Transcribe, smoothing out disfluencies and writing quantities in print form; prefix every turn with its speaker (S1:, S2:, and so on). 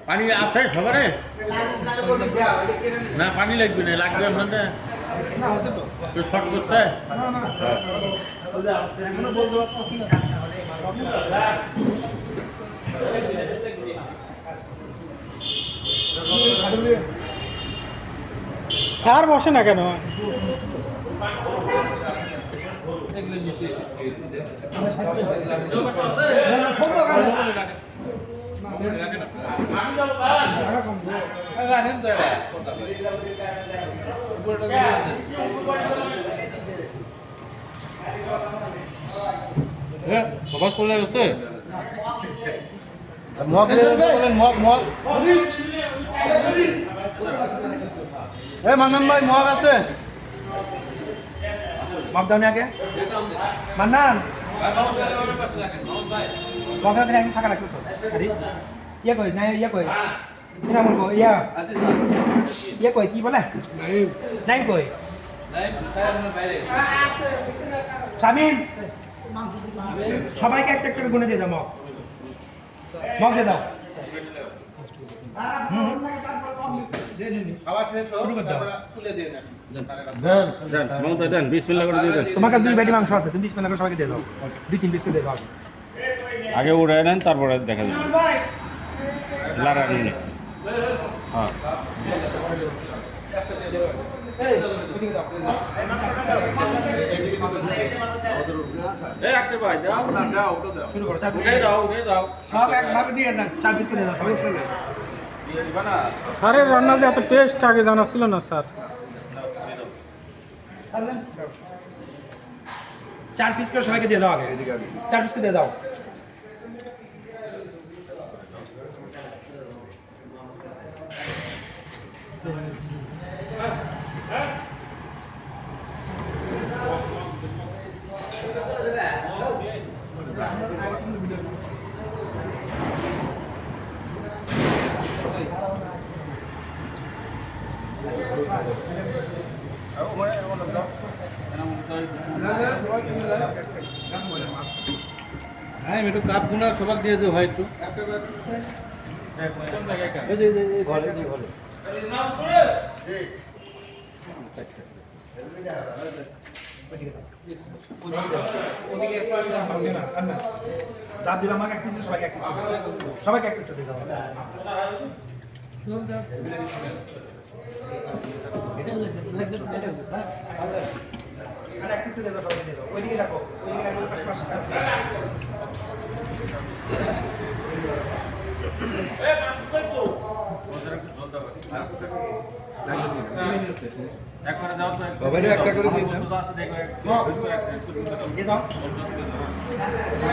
S1: পানি আছে সবারে না পানি লাগবে না লাগবে আপনাদের শর্ট করছে
S2: স্যার বসে না কেন?
S1: বাবা চলে গেছে মগ বলেন মগ মান্নান ভাই মগ আছে মগ দাও আগে মান্নান মগ থাকা লাগতো তো ইয়ে কই না ইয়ে কই কিনা মন কই ইয়ে কই কি বলে নাই কই শামিম সবাইকে একটা একটা গুনে দিয়ে দাও মগ দিয়ে দাও তোমাকে 2 বেটি মাংস আছে তুমি বিসমিল্লাহ করে সবাইকে দিয়ে দাও 2-3 পিস করে দিয়ে দাও
S3: আগে উড়ে নেন তারপরে দেখা যাবে লারা নিয়ে হ্যাঁ
S1: শুরু করো দাও সব এক ভাগ দিয়ে দেন 4 পিস করে দাও
S2: স্যারের রান্না যে এত টেস্ট আগে জানা ছিল না স্যার।
S1: 4 পিস করে সবাইকে দিয়ে দাও আগে 4 পিস করে দিয়ে দাও
S4: হ্যাঁ একটু কাপ গুনা সবাক দিয়ে দেবো ভাই একটু
S1: দাঁত দিলাম আমাকে এক পিস সবাইকে এক পিস সবাইকে এক পিস দিয়ে দাও আর এক পিস দিয়ে দাও সবাইকে দিয়ে দাও ওইদিকে রাখো
S4: একটা করে দিয়ে দাও
S1: দিয়ে দাও